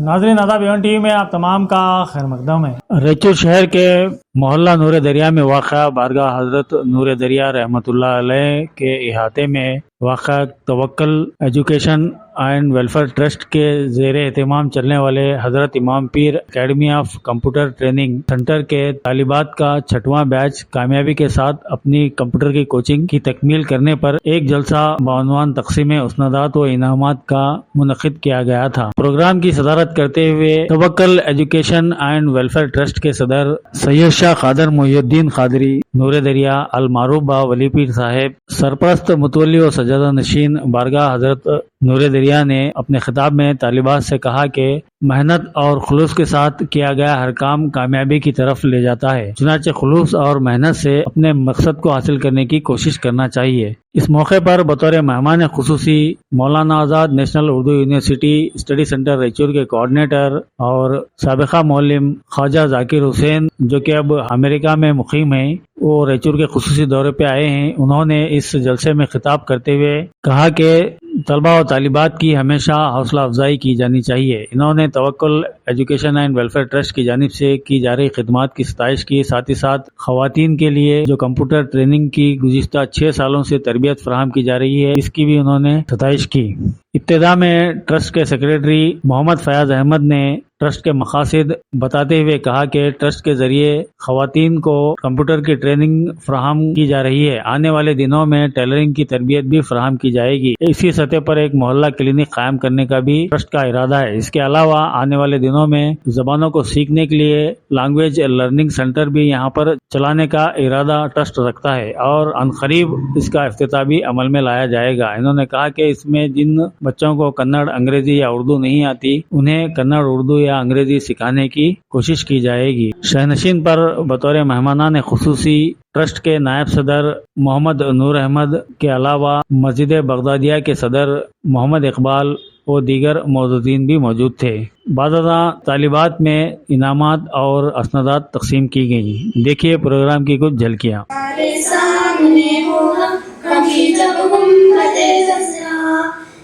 नाज़रीन आदाब Avon TV में आप तमाम का खैर मकदम है। रेचूर शहर के मोहल्ला नूर दरिया में वाक़ा बारगाह हज़रत नूर दरिया रहमतुल्लाह अलैह के इहाते में वाक़ा तवक्कल एजुकेशन एंड वेलफेयर ट्रस्ट के ज़ेर एहतमाम चलने वाले हज़रत इमाम पीर academy of computer training centre के तालिबात का 6वां बैच कामयाबी के साथ अपनी कंप्यूटर की कोचिंग की तकमील करने पर एक जलसा बानवान तक़सीम उसनदात व इनामात का मुनक़िद किया गया था। प्रोग्राम की सदारत करते हुए तवक्कल एजुकेशन एंड वेलफेयर ट्रस्ट के सदर सैयद शाह कादर मोहिउद्दीन कादरी नूर दरिया अल मारूफ बा वली पीर साहेब सरपरस्त मुतवल्ली व सजादा नशीन बारगाह हज़रत नूर दरिया ने अपने खिताब में तालिबात से कहा कि मेहनत और खुलूस के साथ किया गया हर काम कामयाबी की तरफ ले जाता है। चुनांचे खुलूस और मेहनत से अपने मकसद को हासिल करने की कोशिश करना चाहिए। इस मौके पर बतौर मेहमान खुसूसी Maulana Azad national Urdu university study centre Raichur के कोऑर्डिनेटर और साबिका मौलिम ख्वाजा जाकिर हुसैन जो कि अब अमेरिका में मुकीम हैं, वो रायचूर के खुसूसी दौरे पे आए हैं। उन्होंने इस जलसे में खिताब करते हुए कहा कि तलबा और तालिबात की हमेशा हौसला अफजाई की जानी चाहिए। इन्होंने तवक्कुल एजुकेशन एंड वेलफेयर ट्रस्ट की जानिब से की जा रही खिदमत की सताइश की, साथ ही साथ खवातीन के लिए जो कंप्यूटर ट्रेनिंग की गुज़िश्ता 6 सालों से तरबियत फराहम की जा रही है, इसकी भी उन्होंने सताइश की। इब्तिदा में ट्रस्ट के सेक्रेटरी मोहम्मद फयाज अहमद ने ट्रस्ट के मकासद बताते हुए कहा कि ट्रस्ट के जरिए खवातीन को कंप्यूटर की ट्रेनिंग फराहम की जा रही है। आने वाले दिनों में टेलरिंग की तरबियत भी फराहम की जाएगी। इसी सतह पर एक मोहल्ला क्लिनिक कायम करने का भी ट्रस्ट का इरादा है। इसके अलावा आने वाले दिनों में जबानों को सीखने के लिए लैंग्वेज लर्निंग सेंटर भी यहाँ पर चलाने का इरादा ट्रस्ट रखता है और अनकरीब इसका इफ्तिताह भी अमल में लाया जाएगा। इन्होंने कहा कि इसमें जिन बच्चों को कन्नड़, अंग्रेजी या उर्दू नहीं आती, उन्हें कन्नड़, उर्दू या अंग्रेजी सिखाने की कोशिश की जाएगी। शहनशीन पर बतौर मेहमानान खुसूसी ट्रस्ट के नायब सदर मोहम्मद नूर अहमद के अलावा मस्जिद बगदादिया के सदर मोहम्मद इकबाल और दीगर मौजूदीन भी मौजूद थे। बाज़ादा तालिबात में इनामात और असनदात तकसीम की गई। देखिए प्रोग्राम की कुछ झलकियाँ।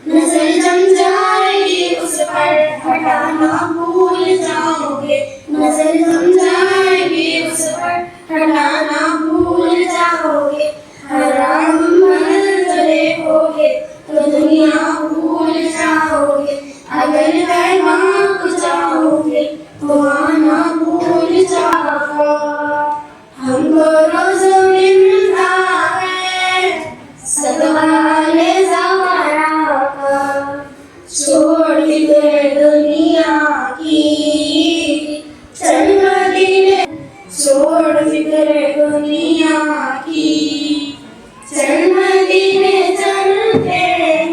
नजर जम जाएगी उस पर हटाना भूल जाओगे, नजर जम जाएगी उस पर हटाना भूल जाओगे। हराम मंजरे होगे तो दुनिया भूल जाओगे, अगर पैगाम को चाहोगे तो आना भूल जाओगे। हमको रोज मिलता है सदवाले छोड़ फिक्र दुनिया की, चल मदीने छोड़ फिक्र दुनिया की, चल मदीने चलते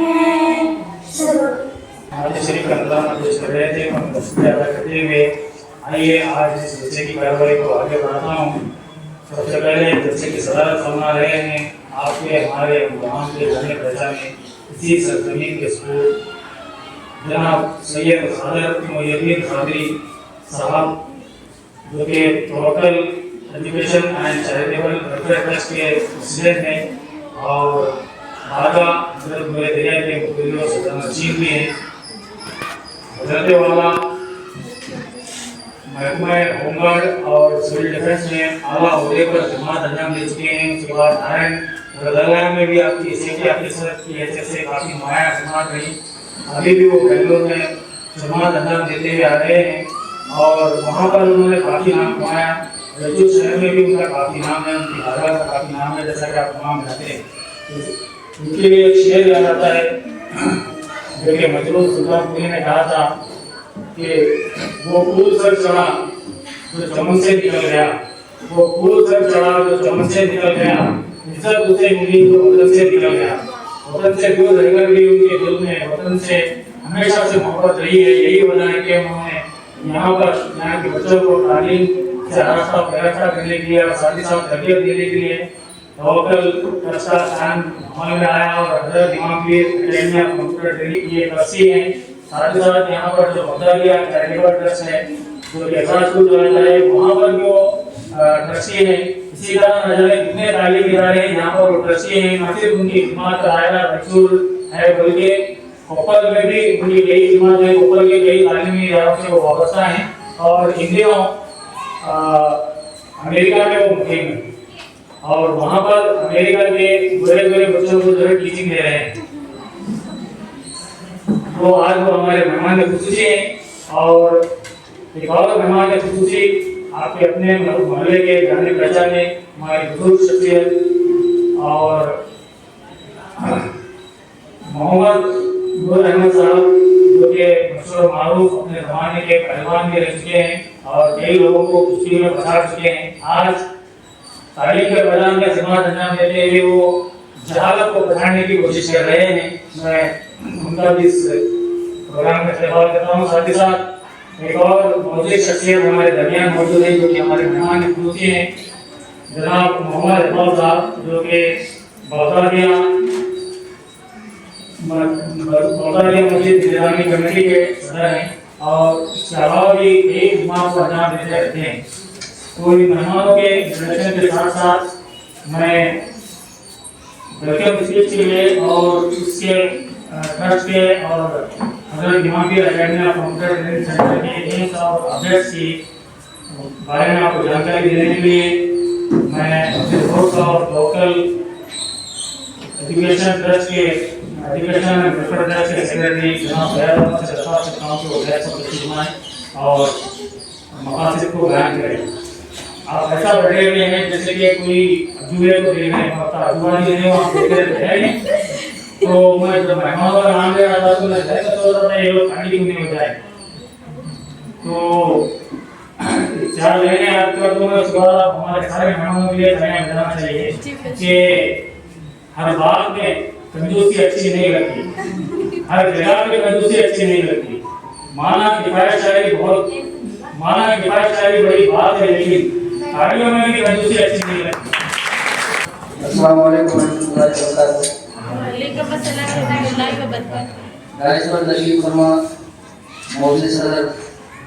हैं। शरीफ का नज़ारा पेश कर रहे थे और तस्वीर अदा करते हुए आइए आज इस जलसे की कार्रवाई को आगे बढ़ाता हूँ। सबसे पहले जलसे की सदारत फरमा रहे हैं आपके हमारे गुलाम के जाने पहचाने इसी सरजमीन के स्कूल जनाब सैयद कादर मोहिउद्दीन कादरी साहब जो कि Tawakkal education and charitable welfare trust के प्रेसिडेंट हैं और बारगाह हज़रत नूर दरिया के मुतवल्ली सजादा नशीन भी हैं। गुजरते वाला महकमा होमगार्ड और सिविल डिफेंस में आला ओहदे पर खिदमत अंजाम दे चुके हैं। उसके बाद नारायण रज़ाया में भी आपकी सेफ्टी ऑफिसर की हैसियत से काफ़ी नुमाया खिदमत रही। अभी भी वो बेंगलोर में खिदमत अंजाम देते हुए आ रहे हैं और वहाँ पर उन्होंने काफ़ी नाम कमाया। रायचूर शहर में भी उनका काफ़ी नाम है, उनकी बारगाह का काफ़ी नाम है, जैसा कि आप तमाम जानते हैं। उनके लिए एक शेर याद आता है जो कि मजरूर सुल्तानपुरी ने कहा था कि वो फूल सर चढ़ा जो चमन से निकल गया, वो फूल सर चढ़ा जो चमन से निकल गया, इज्जत उसे मिली जो वतन से निकल गया। वतन से दूर रहकर भी उनके दिल में वतन से हमेशा से मोहब्बत रही है। यही वजह है कि उन्होंने यहाँ पर यहाँ के बच्चों को तालीम से आरास्ता पैरास्ता करने के लिए और साथ ही साथ तरबियत देने के लिए तवक्कल ट्रस्ट का स्थान अमल में आया और हज़रत इमाम पीर एकेडमी ऑफ कंप्यूटर ट्रेनिंग की ट्रस्टी हैं। साथ ही साथ यहाँ पर जो बगदादिया चैरिटेबल ट्रस्ट है जो कि स्कूल चलाता है, वहाँ पर भी वो ट्रस्टी है। इसी तरह न जाने कितने तालीमी इदारे हैं यहाँ पर वो ट्रस्टी हैं। न सिर्फ उनकी खिदमत का दायरा रायचूर है बल्कि कोप्पल में भी उनकी कई जमातें कोप्पल के कई तालीमी इदारों से वो वाबस्ता हैं और इन दिनों अमेरिका में वो मुकीम है और वहाँ पर अमेरिका के बड़े बड़े बच्चों को जो है टीचिंग दे रहे हैं। तो आज वो हमारे मेहमान खुसूसी हैं और एक और मेहमान खुसूसी आपके अपने मोहल्ले के जाने पहचाने हमारे बुजुर्ग शख्सियत और मोहम्मद नूर अहमद साहब जो कि मशहूर मारूफ अपने ज़माने के पहलवान भी रह चुके हैं और कई लोगों को कुश्ती में बचा चुके हैं। आज तालीम के मैदान में खिदमत अंजाम देते हुए वो जहालत को बढ़ाने की कोशिश कर रहे हैं। मैं उनका भी इस प्रोग्राम में इस्तेमाल करता हूँ। साथ ही साथ एक और मौजूद शख्सियत हमारे दरमियान मौजूद है जो कि हमारे मेहमान खुसूसी हैं, जनाब मोहम्मद इकबाल साहब जो कि बगदादिया मस्जिद निज़ामी कमेटी के सदर हैं और इसके अलावा भी एक जुमा को अंजाम देते रहते हैं। तो इन मेहमानों के इंट्रोडक्शन के साथ साथ मैं वेलकम स्पीच के लिए और उसके ट्रस्ट के और हज़रत Imamia academy of computer training centre के एम्स और अपडेट्स की बारे में आपको जानकारी देने के लिए मैं अपने दोस्त और लोकल एजुकेशन ट्रस्ट के एजुकेशन एंड वेलफेयर ट्रस्ट के सेक्रेटरी जनाब फैयाज अहमद से दरख्वास्त करता हूँ कि वो गैर सबकी जुमाएं और मकासद को बयान करें। आप ऐसा बैठे हुए हैं जैसे कि कोई अजूबे को देख रहे हैं, अजूबा नहीं है वहाँ देख रहे हैं नहीं। तो मैं जब मेहमानों का नाम ले रहा था तो मैं सोच रहा था ये लोग ठंडी क्यों नहीं हो जाए। तो 4 महीने याद कर दूंगा उसके बाद हमारे सारे मेहमानों के लिए ध्यान देना चाहिए कि हर बात में कंजूसी अच्छी नहीं लगती, हर जगह पे कंजूसी अच्छी नहीं लगती। माना किफायत शायरी बड़ी बात है लेकिन गाड़ियों में भी कंजूसी अच्छी नहीं लगती। अस्सलाम वालेकुम रहमतुल्लाहि व बरकातहू। वालेकुम अस्सलाम रहमतुल्लाहि व बरकातहू। राइस पर तशरीफ फरमा मौजूद सदर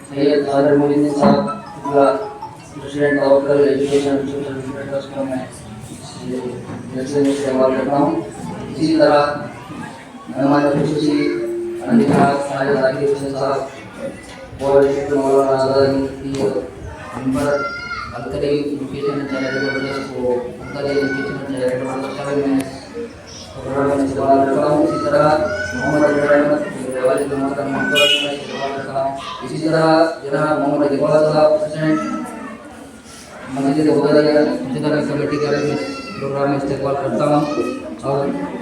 सैयद खादर मोइनुद्दीन साहब, president of education social welfare trust का मैं जैसे में इस्तेमाल करता हूँ। इसी तरह मेहमान खुसूसी अधिकार आज़ाद जाकिर हुसैन साहब और Maulana Azad Mufti number Alkari education and charitable trust को Alkari education and charitable trust में प्रोग्राम में इस्तेमाल करता हूँ। इसी तरह मोहम्मद अहमद वाले जमात का मंत्र में इस्तेमाल करता हूँ। इसी तरह जनाब मोहम्मद इकबाल साहब प्रेसिडेंट मस्जिद बगदादिया इंतजामी कमेटी के प्रोग्राम में इस्तेमाल करता हूँ और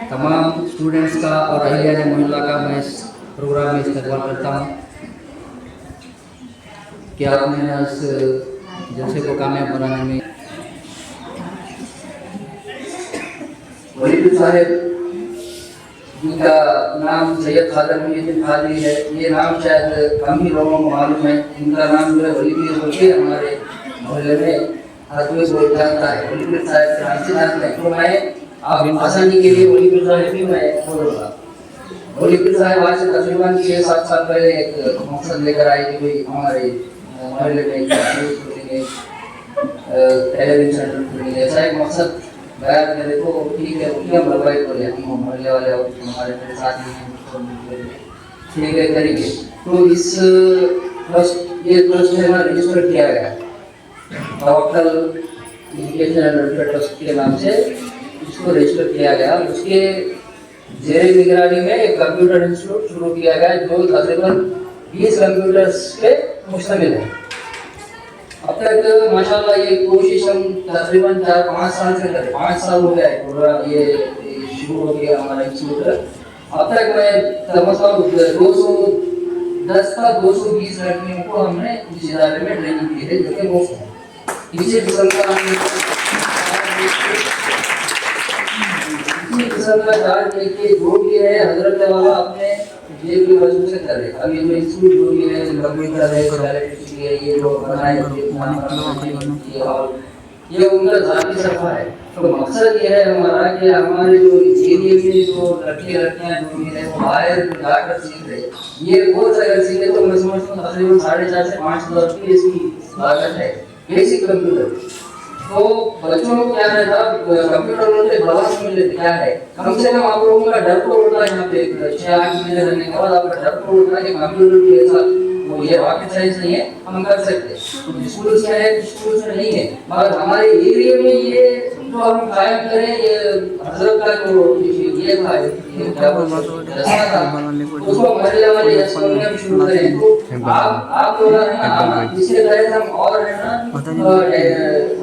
तमाम स्टूडेंट्स का और अहलिया मोहल्ला का मैं इस प्रोग्राम में इस्तेमाल करता हूँ कि आपने इस जलसे को कामयाब बनाने में वलीद साहब जिनका नाम सैयद खादर मोइनुद्दीन खादरी है, ये नाम शायद कम ही लोगों को मालूम है। इनका नाम जो है वलीद बोल के हमारे मोहल्ले में हर कोई बोल जाता है। वलीद साहब के नाम से जानते हैं तो मैं आप आसानी के लिए वलीद साहब भी मैं बोलूँगा। वलीद साहब आज से तकरीबन 6-7 साल पहले एक मकसद लेकर आए कि भाई हमारे मोहल्ले में टेलीविजन सेंटर खोलेंगे। ऐसा एक मकसद बयान करे तो ठीक है, उसमें भरपाई को लेते हैं मोहल्ले वाले और हमारे मेरे साथ ही ठीक है करेंगे। तो इस ये ट्रस्ट है ना रजिस्टर किया गया तवक्कल एजुकेशन एंड वेलफेयर ट्रस्ट के नाम से इसको रजिस्टर किया गया। उसके जेरे निगरानी में एक कंप्यूटर इंस्टीट्यूट शुरू किया गया जो तकरीबन 20 कंप्यूटर्स पे मुश्तमिल है। अब तक माशाल्लाह ये कोशिश हम तकरीबन 4-5 साल से कर रहे हैं। 5 साल हो गया है प्रोग्राम ये शुरू हो गया हमारा इंस्टीट्यूट। अब तक मैं समझता हूँ 210 का 220 लड़कियों को हमने इस इदारे में ट्रेनिंग की है जो कि मुफ्त है। इसी किस्म का चार्ज लेके जो भी है हजरत वाला अपने ये भी वजह से कर रहे। अभी जो इंस्टीट्यूट जो भी है कंप्यूटर है डायरेक्ट ये जो बनाए ये उनका जाती सफा है। तो मकसद ये है हमारा कि हमारे जो एरिया में जो लड़कियां जो भी है वो बाहर जाकर सीख रहे। ये कोर्स अगर सीखे तो मैं समझता हूँ तकरीबन 4.5 से 5 हज़ार की इसकी लागत है बेसिक कंप्यूटर। तो बच्चों को क्या रहता, कंप्यूटर में दवा मिल लेते क्या है, कम से कम आप लोगों का डर तो होता है। यहाँ पे 6-8 महीने रहने के बाद आपका डर तो होता है कि कंप्यूटर के साथ वो ये रॉकेट साइंस नहीं है, हम कर सकते। स्कूल्स में है, स्कूल्स में नहीं है, मगर हमारे एरिया में ये जो हम कायम करें, ये हजरत का जो ये था, ये क्या बोलते हैं, उसको महिला वाले स्कूल में शुरू करें। तो आप लोग है ना, हम इसके तहत हम और है ना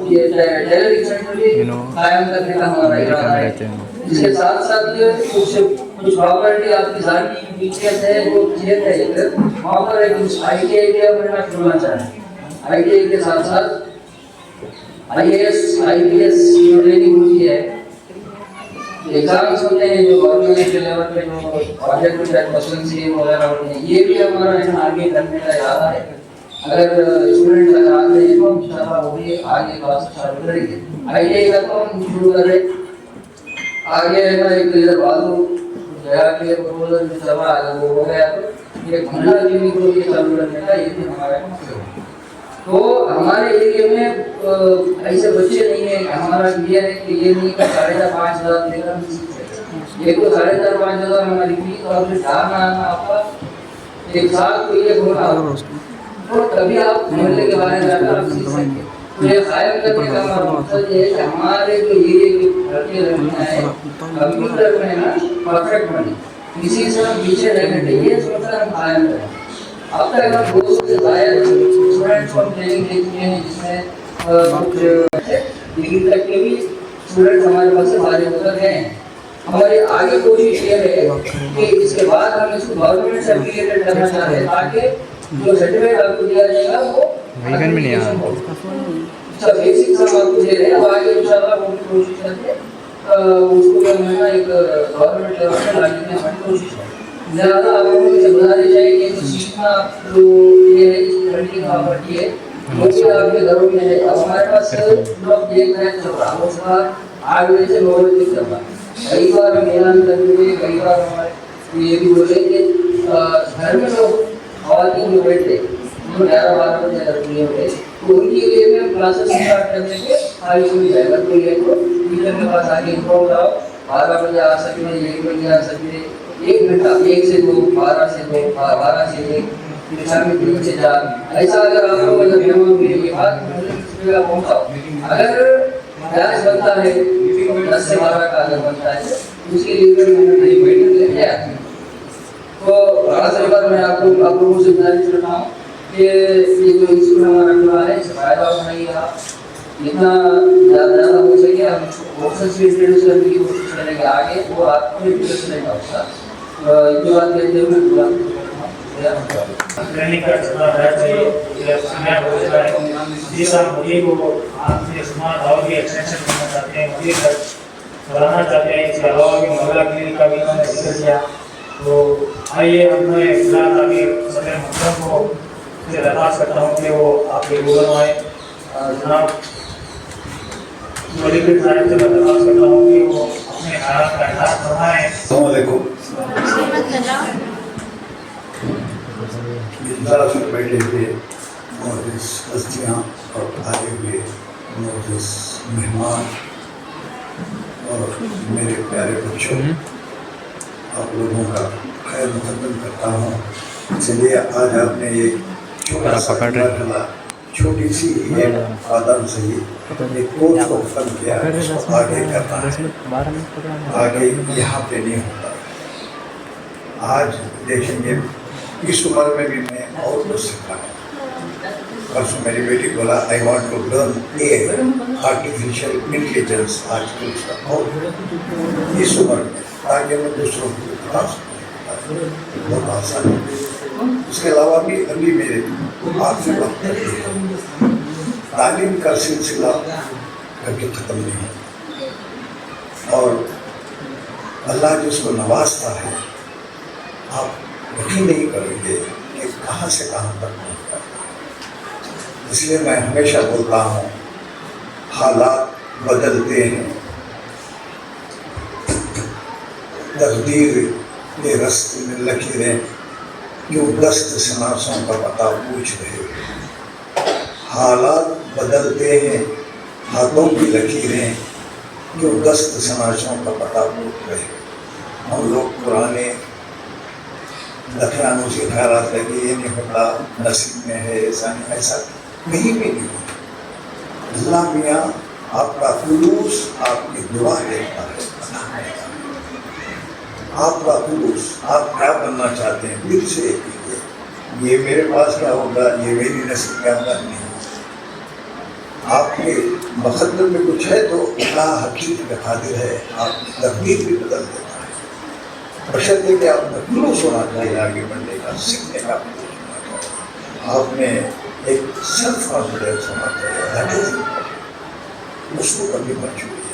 ये टेलरिंग सेंटर भी कायम करने का हमारा इरादा है। इसके साथ साथ कुछ प्रॉपर्टी आपकी जाती फीचर्स है वो खेत है इधर, वहाँ पर एक ITI भी अपना खोलना चाहें। ITI के साथ साथ IAS IPS जो ट्रेनिंग होती है, एग्जाम्स होते हैं जो गवर्नमेंट के लेवल पे जो प्रोजेक्ट क्वेश्चन सी वगैरह होते हैं, ये भी हमारा यहाँ आगे करने का इरादा है। अगर स्टूडेंट अगर आते हैं तो इंशाल्लाह वो भी आगे क्लास चालू करेंगे। ITI का तो हम शुरू कर रहे हैं। आगे है ना एक इधर बाजू गया के प्रपोजल जो चला अगर वो हो गया तो ये महिला क्लिनिक को भी चालू करने का ये भी हमारा मकसद है। तो हमारे एरिया में ऐसे बच्चे नहीं है, हमारा ये है कि ये नहीं कि 4,500 लेकर हम सीख सकते। एक तो 4,500 हमारी फीस और फिर जाना आना आपका एक साथ को ये होना, तो तभी आप मोहल्ले के बारे में जाकर आप सीख सकते। तो ये कायम करने का हमारा मकसद ये है कि हमारे जो एरिया के लड़के लड़कियां हैं कंप्यूटर में ना परफेक्ट बने, किसी से हम पीछे रहने दें, ये सोचकर हम कायम करें। अब तक हम 200 से ज्यादा स्टूडेंट्स को ट्रेनिंग दे चुके हैं, जिसमें कुछ डिग्री तक के भी स्टूडेंट्स हमारे पास से फारिग होकर गए हैं। हमारी आगे कोशिश ये है कि इसके बाद हम इसको गवर्नमेंट सर्टिफिकेटेड करना चाहते हैं, ताकि जो सर्टिफिकेट आपको दिया जाएगा वो वेगन में नहीं आया, अच्छा बेसिक्स हम आपको दे रहे हैं। अब आगे इंशाल्लाह वो कोशिश करके उसको क्या होना एक गवर्नमेंट लेवल पे लाने की हमारी कोशिश है। ज़्यादा आप लोगों से गुजारिश है कि जो सीखना जो ये लर्निंग प्रॉपर्टी है वो भी आपके घरों में है। अब हमारे पास लोग देख रहे हैं चल रहा है, उसका 8 बजे से 9 बजे तक चल रहा है। कई बार हम ऐलान करेंगे, कई बार हमारे ये भी बोले कि घर में लोग खवातीन जो बैठे 11-12 बजे अगर फ्री होते तो उनके लिए में क्लासेस स्टार्ट करने के खाली हो जाएगा। तो ये तो टीचर के पास आगे इन्फॉर्म कराओ, 12 बजे आ सकते हैं, 1 बजे आ सकते हैं, 1 घंटा 1 से 2, 12 से 2, 12 से 1, फिर शाम में 3 से 4, ऐसा अगर आप लोग अगर मेहमान के लिए बात पहुँचाओ। अगर क्लास बनता है 10 से 12 का अगर बनता है उसके लिए मीटिंग लेके आते हैं। तो आखिरी बार मैं आप लोगों से गुजारिश करता हूँ कि ये जो स्कूल हमारा खुला है इससे फायदा उठाइए आप, जितना ज़्यादा हो सके हम ऑप्शंस भी इंट्रोड्यूस करने की कोशिश करेंगे आगे, वो आपको भी इंटरेस्ट रहेगा उसका। ये बात कहते हुए पूरा ट्रेनिंग का चला बैच है समय हो रहा है, जिस आप मोदी को आपसे स्मार्ट और भी एक्सटेंशन करना चाहते हैं, मोदी तक बढ़ाना चाहते हैं। इसके अलावा भी महिला क्लिनिक का भी उन्होंने जिक्र किया। तो आइए हमने फिलहाल आगे सदर मुहतरम को से दरख्वास्त करता हूँ कि वो आपके रूबरू आए। जनाब मलिक साहब से मैं दरख्वास्त करता हूँ कि वो अपने हालात का इजहार फरमाएं। अस्सलाम वालेकुम। इधर से बैठे हुए मोअज़्ज़िज़ हस्तियाँ और आए हुए मोअज़्ज़िज़ मेहमान और मेरे प्यारे बच्चों, आप लोगों का खैर मुक़द्दम करता हूँ। चलिए आज आपने एक छोटा सा मरहला, छोटी सी एक कदम से ही एक कोर्स को खत्म किया, उसको आगे करना है, आगे यहाँ पे नहीं होता। आज देखेंगे इस उम्र में भी मैं और कुछ सीखा है। परसों मेरी बेटी बोला I want to learn a artificial intelligence आजकल उसका और इस उम्र में, ताकि मैं दूसरों को बता सकूँ, बहुत आसान है। उसके अलावा भी अभी मेरे आखिरी वक्त तक तालीम का सिलसिला कभी ख़त्म नहीं होता और अल्लाह जिसको नवाजता है आप यकीन नहीं करेंगे कि कहाँ से कहाँ तक पहुँचता है। इसलिए मैं हमेशा बोलता हूँ हालात बदलते हैं, तकदीर के रास्ते में लकीरें क्यों दस्त सनासों का पता पूछ रहे। हालात बदलते हैं, हाथों की लकीरें जो दस्त सनाचों का पता पूछ रहे। हम लोग पुराने लखनऊ से ख्याल है कि ये नहीं होता, नसीब में है, ऐसा नहीं, ऐसा कहीं भी नहीं। अल्लाह मियाँ आपका खुलूस आपकी दुआ देखता है, आपका खुलूस, आप क्या बनना चाहते हैं दिल से कीजिए। ये मेरे पास क्या होगा, ये मेरी नसीब क्या होगा, नहीं। आपके मुकद्दर में कुछ है तो अल्लाह हकीकत में कादिर है, आपकी तकदीर भी बदल देता है। बशर्ते कि आपने खुलूस होना चाहिए, आगे बढ़ने का, सीखने का खुलूस होना चाहिए, आप में एक सेल्फ कॉन्फिडेंस होना चाहिए। दैट इज, उसको कभी मत छूइए।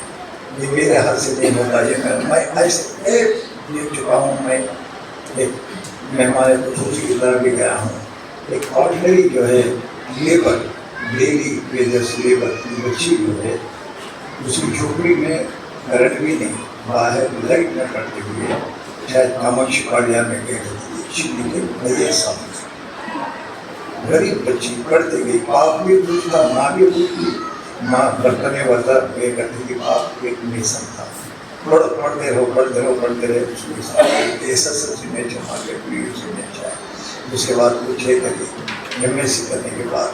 ये मेरे हाथ से नहीं होता, ये मैं ऐसे एक ले चुका हूँ। मैं एक मेहमान खुसूसी इधर भी गया हूँ, एक ऑर्डिनरी जो है लेबर, डेली वेजेस लेबर की बच्ची जो है, उसकी झोपड़ी में करंट भी नहीं, बाहर लाइट में पड़ते हुए शायद कामाक्षी पाड़िया में गए थे, गरीब बच्ची पढ़ते गई, बाप भी पूछता, माँ भी पूछती, माँ बर्तने वर्ता ये करती थी, बाप एक मिशन था, पढ़ते रहे। उसके साथ एसएसएलसी में जमा के पीयूसी में जाए, उसके बाद पूछे करी एमएससी करने के बाद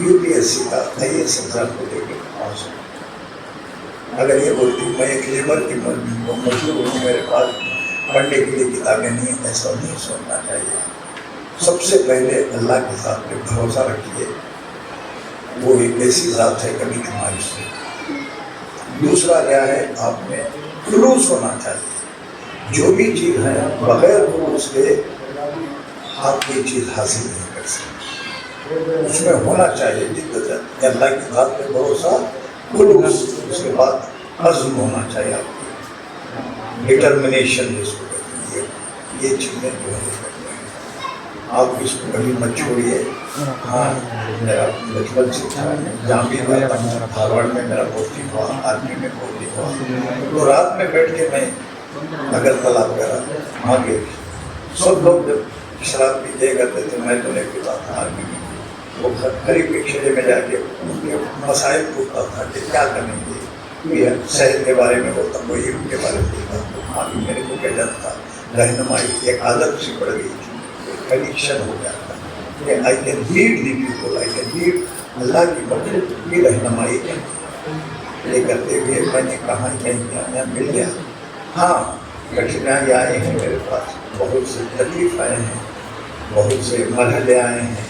यूपीएससी का IAS एग्जाम को लेकर पास हो। अगर ये बोलती मैं एक लेबर की मजदूर हूँ, मेरे पास पढ़ने के लिए किताबें नहीं, ऐसा नहीं सोचना चाहिए। सबसे पहले अल्लाह के साथ में भरोसा रखिए, वो एक ऐसी ज़ात है कभी तुम्हारी से। दूसरा क्या है, आप में खुलूस होना चाहिए। जो भी चीज़ है बगैर खुलूस के आप कोई चीज़ हासिल नहीं कर सकते, उसमें होना चाहिए जिद्दत, अल्लाह की बात पे भरोसा, खुलूस। उसके बाद अज़्म होना चाहिए, आपको डिटर्मिनेशन जिसको कहते हैं, ये चीज़ें जो है आप इसको कभी मत छोड़िए। हाँ, मेरा बचपन से था, जहाँ भी रहता हूँ, हार्वर्ड में मेरा पोस्टिंग हुआ, आर्मी में पोस्टिंग हुआ, तो रात में बैठ के मैं अगरतला वगैरह वहाँ के सब लोग जब शराब पीते करते थे, मैं तो नहीं पीता था आर्मी में। वो गरीब के खेड़े में जाके उनके मसाइल पूछता था कि क्या करेंगे, ये शहर के बारे में बोलता, कोई उनके बारे में बोलता। वहाँ भी मेरे को क्या जाता, रहनुमाई एक आदत सी पड़ गई थी, कनेक्शन हो गया था कि I can lead the people, I can lead, Allah की मखलूक की रहनुमाई ये करते हुए मैंने कहा कहीं मिल गया। हाँ, कठिनाई आए हैं मेरे पास, बहुत से तकलीफ आए हैं, बहुत से मरहले आए हैं,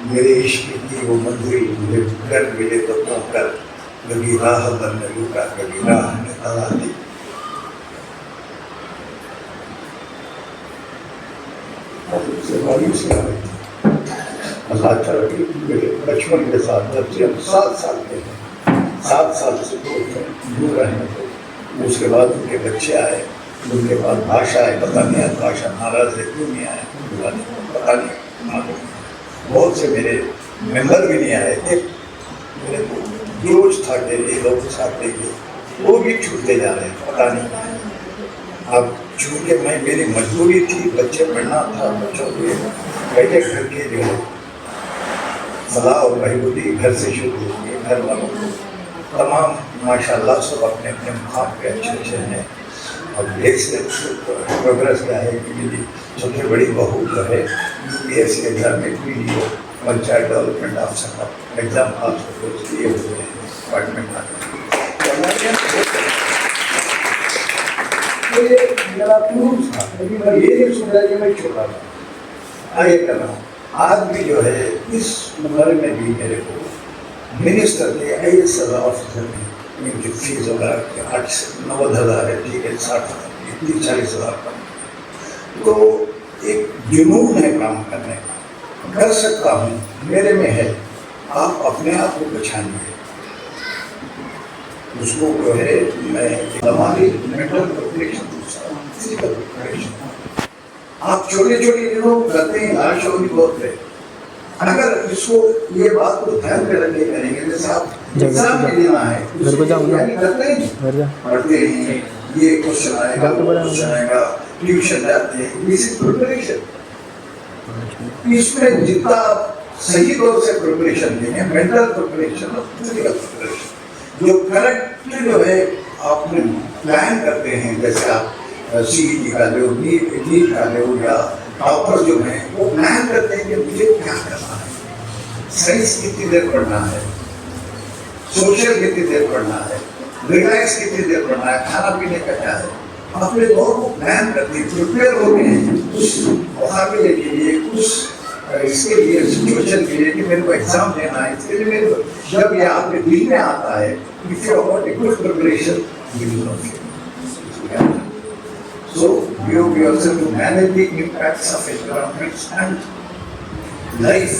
मेरे इश्क की वो मंजिल मुझे घर मिले तो कर, कभी राह बन लूका, कभी राह में तला दी। अल्लाह ताला की मेरे बचपन के साथ जब से हम 7 साल के हैं, 7 साल से दूर रहे तो उसके बाद उनके बच्चे आए, उनके बाद भाषा है, पता नहीं आज भाषा नाराज है क्यों नहीं आया, पता नहीं। बहुत से मेरे मेंबर भी नहीं आए थे, मेरे रोज था कि ये लोग चाहते थे, वो भी छूटते जा रहे हैं, पता नहीं। अब चूँकि मैं मेरी मजबूरी थी, बच्चे पढ़ना था, बच्चों के पहले घर के जो सलाह और बहबूदी घर से शुरू हुई, घर वालों को तमाम माशाल्लाह सब अपने अपने मुकाम पे अच्छे हैं। अब एक से प्रोग्रेस क्या है कि मेरी सबसे बड़ी बहू जो है UPSC एग्जाम में PDO पंचायत डेवलपमेंट ऑफिसर का एग्जाम पास होकर उसके लिए हुए हैं डिपार्टमेंट मेरा प्रूफ था, लेकिन मैं ये नहीं सोचा कि मैं छोटा था, आगे कर रहा हूँ। आज भी जो है इस उम्र में भी मेरे को मिनिस्टर ने IAS ऑफिसर ने इनकी फीस वगैरह 8 से 9,000 है, ठीक है, 60,000 30-40,000 का, तो एक जुनून है काम करने का, कर सकता हूँ, मेरे में है। आप अपने आप को पहचानिए, उसको जो है मैं हमारी मेंटल प्रिपरेशन, फिजिकल प्रिपरेशन, आप छोटे छोटे चीज़ों को करते हैं, लाश और भी बहुत है। अगर इसको ये बात को ध्यान में रख के करेंगे, जैसे आप एग्जाम में देना है, करते हैं, पढ़ते हैं, ये क्वेश्चन आएगा, ट्यूशन जाते हैं, बेसिक प्रिपरेशन। इसमें जितना सही तौर से प्रिपरेशन देंगे, मेंटल प्रिपरेशन और फिजिकल प्रिपरेशन, जो करेक्ट जो है आपने प्लान करते हैं, जैसे आप सीईटी का लो, नीट का लो, या टॉपर जो है वो प्लान करते हैं कि मुझे क्या करना है, साइंस कितनी देर पढ़ना है, सोशल कितनी देर पढ़ना है, रिलैक्स कितनी देर पढ़ना है, खाना पीने का क्या है, अपने दौर को प्लान करते हैं, प्रिपेयर हो गए हैं उस मुकाबले के लिए, उस इसके लिए, सिचुएशन के लिए कि मेरे को एग्जाम देना है, इसके लिए मेरे को जब ये आपके दिल में आता है, if you have got a good preparation you will not fail. So you yourself to manage the impacts of environments and life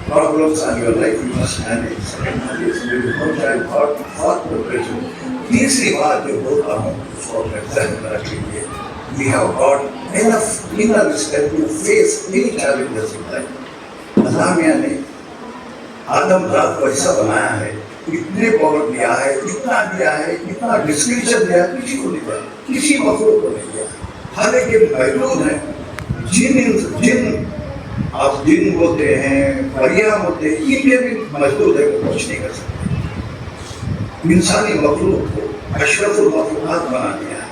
problems on your life, you must manage. Second is you don't have thought preparation. तीसरी बात जो बोल रहा हूँ उसको exam रखिए. We have got enough inner strength to face any challenges in life. अल्लाह मियाँ ने आदम रात को ऐसा बनाया है, इतने पावर दिया है, इतना दिया है, इतना डिस्क्रिप्शन दिया है, किसी को नहीं दिया, किसी मखलूक को नहीं दिया. हर एक महदूद है. जिन आप जिन बोलते हैं, परियां बोलते हैं, इनके भी महदूद है, वो कुछ नहीं कर सकते. इंसानी मखलूक को अशरफुल मखलूकात बना दिया है.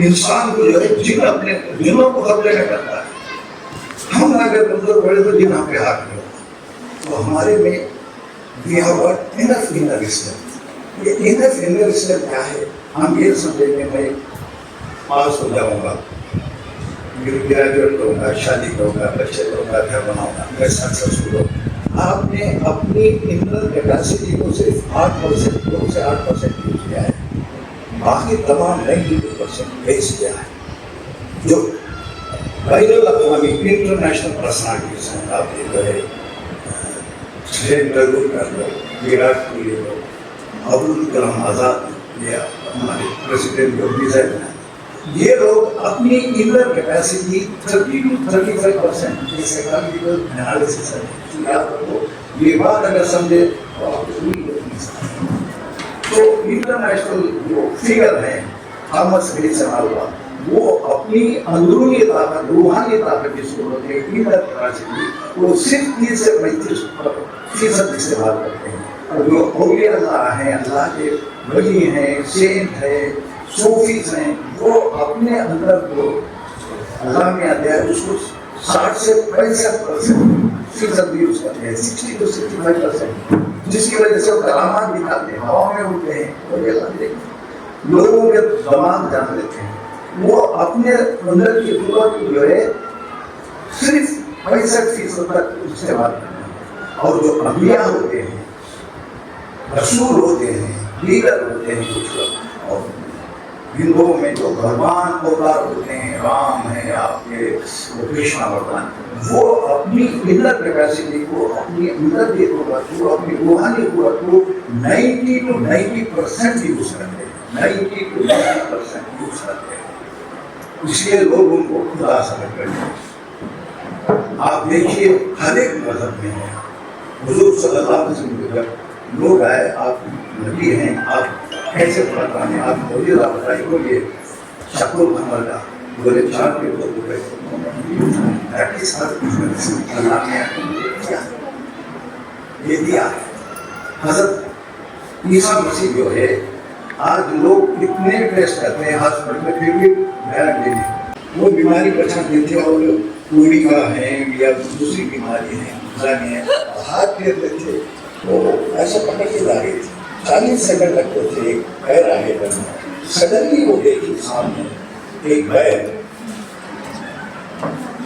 इंसान को जो है जिन अपने जिनों को कब्जे में करता है. हम अगर कमजोर पड़े तो जिन आपके हाथ में होता. तो हमारे में we have got enough inner strength. ये enough inner strength क्या है? हम ये समझेंगे मैं पास हो जाऊंगा, ग्रेजुएट होऊंगा, शादी करूंगा, बच्चे करूंगा, घर बनाऊंगा, मैं सक्सेसफुल होऊंगा. आपने अपनी इंटर कैपेसिटी को सिर्फ 8% 2 से 8% यूज किया है, बाकी तमाम 92% वेस्ट किया है. जो बैनुल-अक़वामी इंटरनेशनल पर्सनालिटीज हैं, आप ये जो है टैगोर कर लो, विराट कोहली लो, अब्दुल कलाम आज़ाद, या हमारे प्रेसिडेंट जो डिजाइन है, ये लोग अपनी inner capacity 30 to 35% psychological analysis है. याद रखो, ये बात अगर समझे तो आप पूरी नहीं सकते. तो इंटरनेशनल जो फिगर है थॉमस एडिसन अल्वा, वो अपनी अंदरूनी ताकत, रूहानी ताकत जिसको बोलते हैं इनर कैपेसिटी, वो सिर्फ 30 से 35% इस्तेमाल करते हैं. और जो औलिया अल्लाह हैं, अल्लाह के वली हैं, सेंट है, सूफीज हैं, वो अपने अंदर जो अल्लाह में आता है उसको 60 से 65% यूज करते हैं, 60 to 65%, जिसकी वजह से वो करामात दिखाते हैं, हवा में उड़ते हैं, और लोगों के दिमाग जान लेते हैं. वो अपने अंदर की कुदरत जो है सिर्फ 65% तक इस्तेमाल करते हैं. और जो अंबिया होते हैं, रसूल होते हैं, लीडर होते हैं कुछ लोग, और हिंदुओं में जो भगवान अवतार होते हैं, राम है आपके, कृष्ण भगवान, वो अपनी इनर कैपेसिटी को, अपनी अंदर की कुदरत को, अपनी रूहानी कुदरत को 90 to 90% यूज करते हैं. 90 to 90% यूज करते हैं. इसलिए लोग उनको खुदा समझ करते हैं. आप देखिए हर एक मजहब में है. हुजूर सल्लल्लाहु अलैहि वसल्लम जब लोग आए, आप नबी हैं, आप कैसे बताने, आप मौजूदा बताइए, बोलिए शक्ल हमर का बोले 4 के 2 रुपए ये दिया. हजरत ईसा मसीह जो है, आज लोग इतने टेस्ट करते हैं हॉस्पिटल में, फिर भी गारंटी नहीं. वो बीमारी पहचान देते हैं, और पूरी का है या दूसरी बीमारी है, हाथ फेर लेते, वो ऐसा पकड़ के ला रहे थे. 40 सेकंड लगते थे एक पैर आगे करना. सडनली वो देखी सामने एक पैर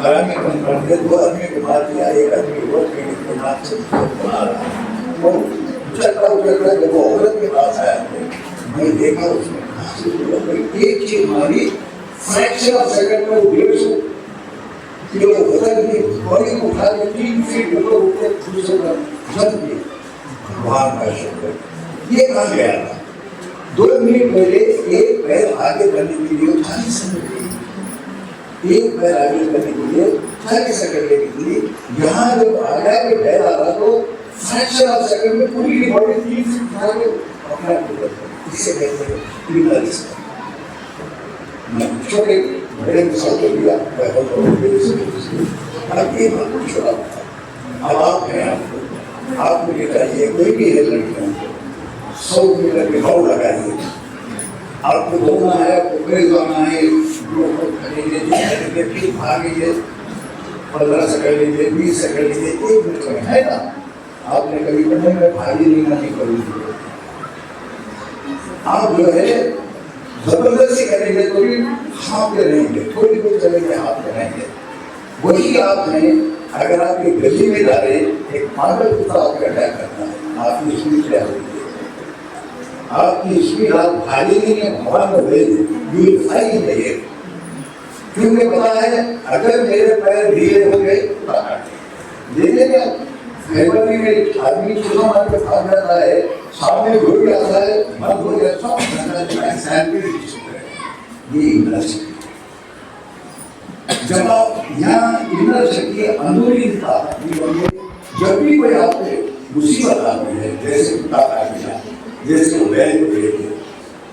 हरामी करके 2 आदमी को मार दिया. एक आदमी वो पीड़ित को नाक से मार रहा. वो चलता जब वो औरत के पास आया, मैं देखा उसमें एक चीज मारी, फ्रैक्शन ऑफ सेकंड में वो 150 किलो वजन की बॉडी को उठा के 3 फीट ऊपर उठे दूसरे तरफ जम दिए. भगवान का शुक्र. ये कहाँ गया था? 2 मिनट पहले एक पैर आगे करने के लिए 40 सेकंड लगे. एक पैर आगे करने के लिए 40 सेकंड लगी. यहाँ जब आगे के पैर आ रहा तो फ्रैक्शन ऑफ सेकंड में पूरी बॉडी 3 फीट उठा के अपना इससे कहते हैं इनर. छोटे बड़े मिसाल को दिया, अब ये बात छोड़ा अब आप हैं, आप मुझे चाहिए कोई भी है लड़कियों को 100 मीटर के दौड़ लगाइए, आपको दौड़ना है, आपको पेड़ जाना है, फिर भागेंगे 15 सेकंड लीजिए, 20 सेकंड लीजिए, 1 मिनट में है ना। आपने कभी पढ़ने में भागी नहीं करूँगी, आप जो है जबरदस्ती करेंगे तो भी हाँपते रहेंगे, थोड़ी दूर चलेंगे हाँपते रहेंगे। वही आप हैं, अगर आप एक गली में जा रहे एक पागल कुत्ता आपका अटैक करता है, आपकी स्पीड क्या होगी? आपकी स्पीड आप भागेंगे नहीं, हवा में उड़ेंगे, क्योंकि पता है अगर मेरे पैर ढीले हो गए देखेंगे फैमिली में आदमी चुनाव मार के भाग जाता है, सामने घोड़ी आता है, मन हो जाता है। जब आप यहाँ इनर शक्ति अंदरूनी था, जब भी कोई आपको मुसीबत आती है, जैसे कुत्ता काट दिया, जैसे बैल को ले गया,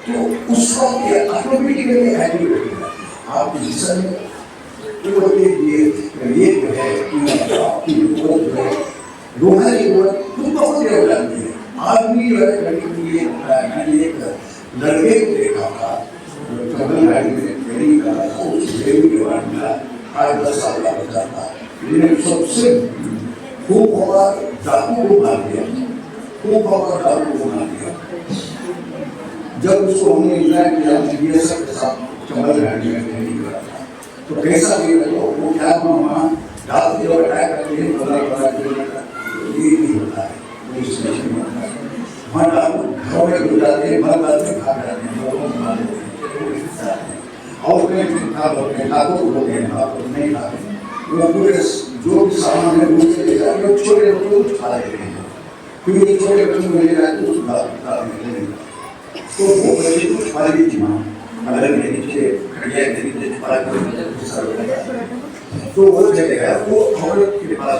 तो उस वक्त ये ऑटोमेटिकली एक्टिवेट हो जाती है आपकी जिस्म में। तो ये जो है आपकी जरूरत जो है रूहानी जरूरत तो बहुत हो जाती है। आदमी जो है मैंने एक लड़के को देखा था तमिलनाडु में ट्रेनिंग कर रहा था, उस देवी के बारे में 8-10 साल का बच्चा था, लेकिन सबसे खूब होकर डाकू को मार दिया, खूब होकर डाकू को मार दिया। जब उसको हमने इंटरैक्ट किया बीएसएफ के साथ तमिलनाडु में ट्रेनिंग कर रहा था, तो कैसा भी तो वो क्या वहाँ डाल के और अटैक करके 15 किलोमीटर ये नहीं होता है, वो स्टेशन में होता है। वहाँ डाकू घरों में घुस जाते हैं, मर जाते हैं, भाग जाते हैं, लोगों को मार देते हैं और नहीं खाते। वो पूरे जो भी सामान है उससे ले जाते हैं, छोटे बच्चों को खा लेते हैं, क्योंकि छोटे बच्चों को ले जाते हैं उसको तो वो बच्चे को खा ली थी माँ, अगर मेरे नीचे खड़िया के नीचे छुपा के तो वो चले गया, वो औरत के पास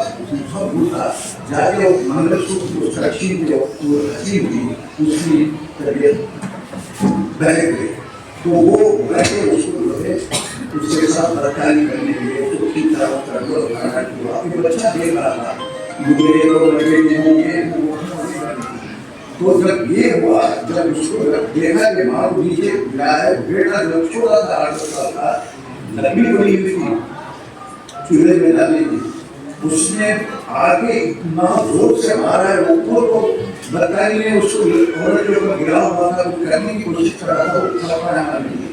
सब घुसा जाके मंगलसूत्र उसका छीन लिया, वो हंसी हुई, उसकी तबीयत बह गई। तो वो बैठे उसको जो है उसके साथ बर्तानी करने के लिए तो ठीक तरह बच्चा देख रहा था, मुझे लोग लगे होंगे। तो जब ये हुआ, जब उसको देखा कि माँ नीचे मिला है, बेटा जब छोटा था 8 साल का, लकड़ी बनी हुई थी चूल्हे में डाली थी, उसने आगे इतना जोर से मारा है ऊपर को बताई ने उसको औरत के ऊपर गिरा हुआ था, वो करने की कोशिश कर रहा था, उठा पाया नहीं,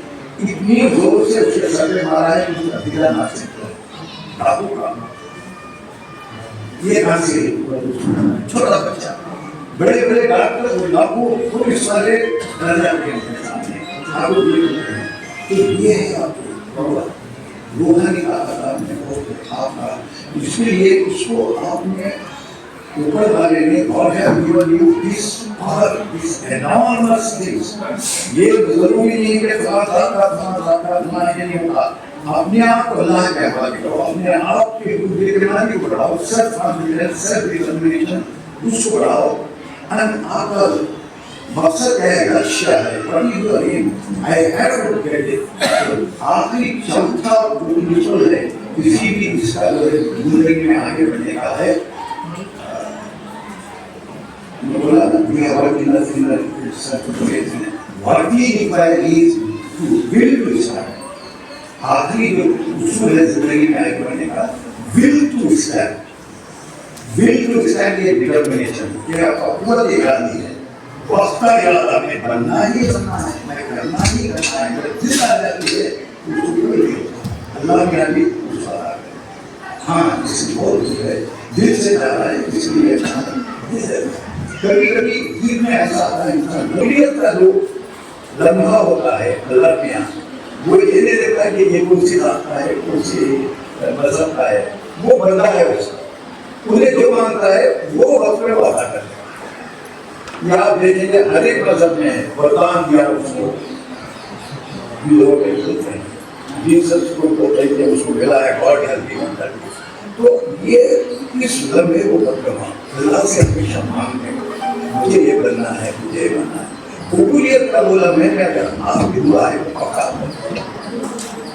इतनी जोर से उसके सर में मारा है कि उसका दिखला ना सकता है। डाकू का ये कहां से छोटा बच्चा, बड़े बड़े डॉक्टर और डाकू पुलिस वाले डर जाते हैं सामने, डाकू तो ये है आपको रूहानी ताकत आपने बहुत आपका, इसलिए उसको आपने ऊपर वाले ने God have given you this power, this enormous things। ये जरूरी नहीं कि तुम्हारा नहीं होगा, अपने आप को अल्लाह के हवाले करो, अपने आप के बुद्धिमानी को बढ़ाओ, सेल्फ कॉन्फिडेंस, सेल्फ डिटर्मिनेशन उसको बढ़ाओ। आपका मकसद है, लक्ष्य है, I have to get it। आखिरी क्षमता जो निकल है किसी भी इसका जिंदगी में आगे बढ़ने का है, बोला we are working as in a certain what we require is to will to start। आखिरी जो उसूल है जिंदगी में आगे बढ़ने का, will to start ये डिटर्मिनेशन, ये आपका पूरा इरादा है, वस्ता इरादा आपने बनना ही बनना है, मैं करना ही करना है, जिस आ जाती है उसको कोई नहीं होता, अल्लाह के नबी उस आ गए। हाँ इसकी बहुत है, दिल से जा रहा है, इसलिए कभी कभी दिल में ऐसा आता है, इंसान नबीयत का जो लम्हा होता है अल्लाह के यहाँ, वो ये नहीं देखता कि ये कौन सी रास्ता है, कौन सी मजहब का है, वो बंदा है उसका, उन्हें जो मानता है वो वक्त में वादा करता है। या आप देखेंगे हर एक मजहब में वरदान दिया उसको, जीसस को कहते हैं उसको मिला है, गॉड हैज गिवन दैट। तो ये इस लम्हे को बदलना, अल्लाह से हमेशा मांगने, मुझे ये बनना है, मुझे ये बनना है। कबूलियत का बोला मैंने अगर आपकी दुआ है पक्का।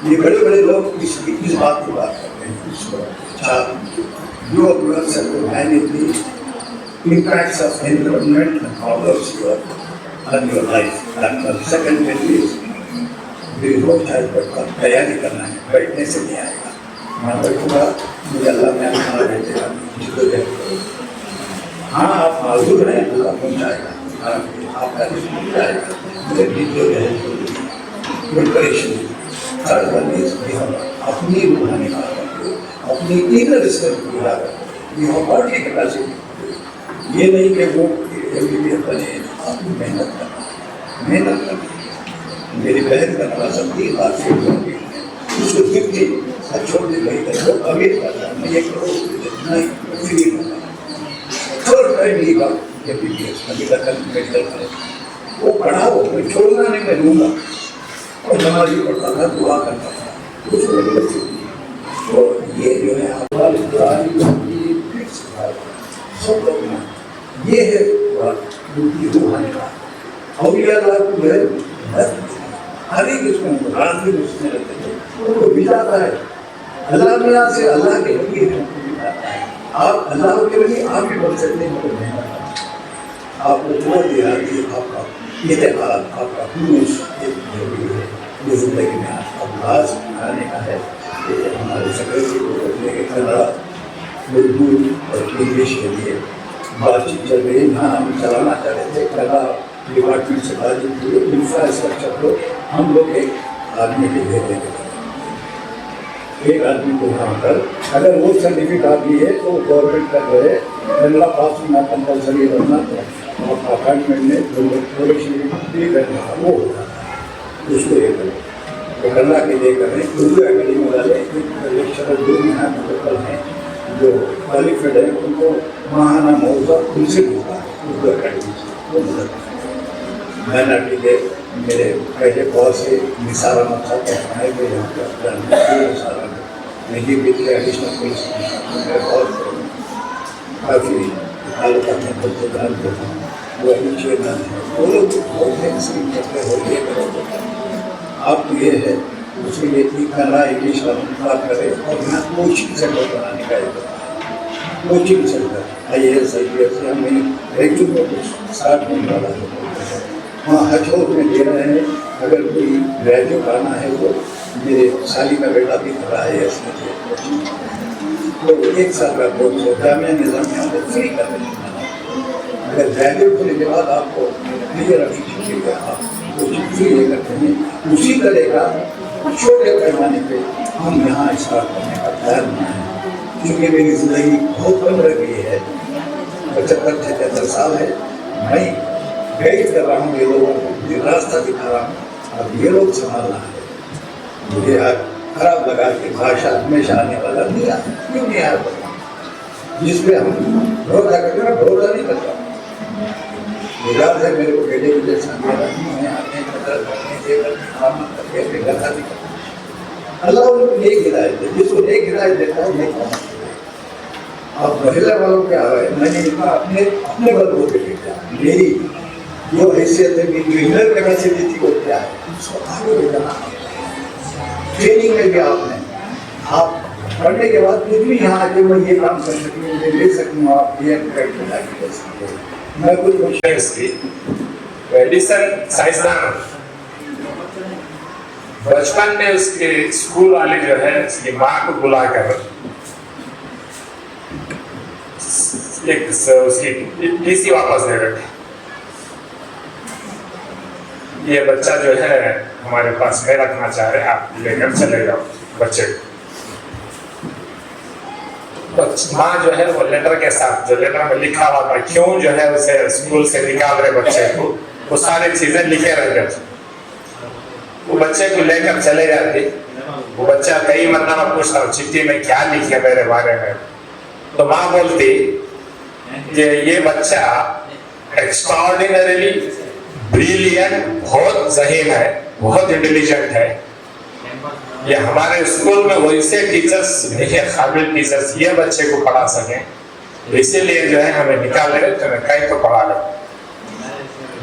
ये बड़े बड़े लोग इस बात की बात करते हैं, child, you yourself to manage the impacts of environment and problems on your life. And the second thing is, there is no child but तैयारी करना है, बैठने से नहीं आएगा. मैं बैठूंगा, मुझे अल्लाह में खाना दे देगा, हाँ आप माजूर हैं, अल्लाह पहुँचाएगा, आपका रिस्क पहुँचाएगा, मुझे जो है प्रिपरेशन. थर्ड वन इज अपनी रूहानी बात, अपनी इनर स्ट्रेंथ पूरा कर, बॉडी कैपेसिटी. ये नहीं कि वो एमबीबीएस बने, आपको मेहनत करना. मेरी बहन का बड़ा सब 3 बार फेल हो गई, उसको गिर गई, छोड़ दी गई, वो अमीर करता मैं 1 करोड़ नहीं फ्री होगा. थर्ड टाइम ये बात एमबीबीएस मेडिकल करें, वो पढ़ा वो मैं छोड़ना नहीं, मैं लूँगा. और नमाज़ी पढ़ता था, दुआ करता था, उसको तो ये जो है सब लोग ये है रूहानी बात. औलिया अल्लाह को है हर एक उसमें रात में उसमें रहते थे, उनको बिताता है अल्लाह मियाँ से. अल्लाह के लिए आप अल्लाह के लिए आप भी बन सकते हैं. आपको वो दिया कि आपका इत्तेफाक, आपका खुलूस ये जिंदगी में अभ्यास आने का है. हमारे सेक्रेटरी को लेकर कनाडा मजबूर और इंग्लिश के लिए बातचीत चल रही है. यहाँ हम चलाना चाह रहे थे, कनाडा डिपार्टमेंट से बातचीत हुई. इंफ्रास्ट्रक्चर को हम लोग एक आदमी के लिए देंगे, एक आदमी को वहाँ पर अगर वो सर्टिफिकेट आदमी है तो गवर्नमेंट का जो है कनाडा पास होना कंपल्सरी रहना, और अपार्टमेंट में प्रोडक्शन करना वो होता है, उसको ये करें. तो कन्नड़ा के लिए करें. उर्दू अकेडमी वाले लेक्चरर जो भी हैं जो क्वालिफाइड है उनको महाना मौका उनसे मिलता है, उर्दू अकेडमी से वो मदद. माइनॉरिटी के मेरे पहले बहुत से निसारा मक्सा पढ़ाए गए यहाँ पर निसारा में नहीं भी थे. एडिशनल पुलिस बहुत काफ़ी तालुका में बच्चे जानते हैं, वो नीचे ना है, वो लोग बोलते हैं हो ये करो. आप तो ये है उसके लिए कन्नड़ा इंग्लिश का बात करें. और यहाँ कोचिंग सेंटर बनाने का एक कोचिंग सेंटर IAS IPS हमें रेगुलर में कुछ स्टार्ट होने वाला है. वहाँ हजोर में दे रहे हैं. अगर कोई ग्रेजुएट आना है वो मेरे साली का बेटा भी कर रहा है इसमें तो 1 साल का कोर्स है. जामिया निज़ामिया में फ्री कर रहे हैं. अगर ग्रेजुएट होने के बाद आपको क्लियर ऑफिशियल आप कोचिंग फ्री करते हैं. उसी तरह का छोटे पैमाने पे हम यहाँ स्टार्ट करने का प्लान बनाए हैं. क्योंकि मेरी ज़िंदगी बहुत कम रह गई है, 75-76 साल है. मैं गाइड कर रहा हूँ ये लोगों को, ये रास्ता दिखा रहा हूँ. अब ये लोग संभालना है. मुझे खराब लगा कि भाषा हमेशा आने वाला नहीं आता. क्यों नहीं आया? जिस पे हम भरोसा करते हैं, भरोसा नहीं करता. याद है मेरे को बेटे के जैसा अल्लाह उनको नेक हिदायत दे. जिसको नेक हिदायत देता है नेक काम. अब महिला वालों क्या है, मैंने इतना अपने बल बोल के देखा. मेरी जो हैसियत है, मेरी इनर कैपेसिटी थी वो क्या है, उसको आगे ले जाना. ट्रेनिंग में भी आपने आप पढ़ने के बाद कुछ भी यहाँ आके मैं ये काम कर सकूँ, मुझे ले सकूँ, आप ये कर सकते हैं. मैं कुछ एडिसन साइंसदान बचपन में उसके स्कूल वाले जो है उसकी माँ को बुलाकर एक उसकी टीसी वापस दे रहे थे. ये बच्चा जो है हमारे पास नहीं रखना चाह रहे, आप लेकर चले जाओ बच्चे को. माँ जो है वो लेटर के साथ, जो लेटर में लिखा हुआ था क्यों जो है उसे स्कूल से निकाल रहे बच्चे को, वो सारी चीजें लिखे रहते थे. वो बच्चे को लेकर चले जाते. वो बच्चा कई मतलब पूछता हूँ चिट्ठी में क्या लिखे मेरे बारे में, तो माँ बोलती कि ये बच्चा एक्स्ट्राऑर्डिनरीली ब्रिलियंट, बहुत ज़हीन है, बहुत इंटेलिजेंट है. ये हमारे स्कूल में वैसे टीचर्स नहीं है, काबिल टीचर्स ये बच्चे को पढ़ा सकें, इसीलिए जो है हमें निकाल ले तो कहीं तो पढ़ा ले.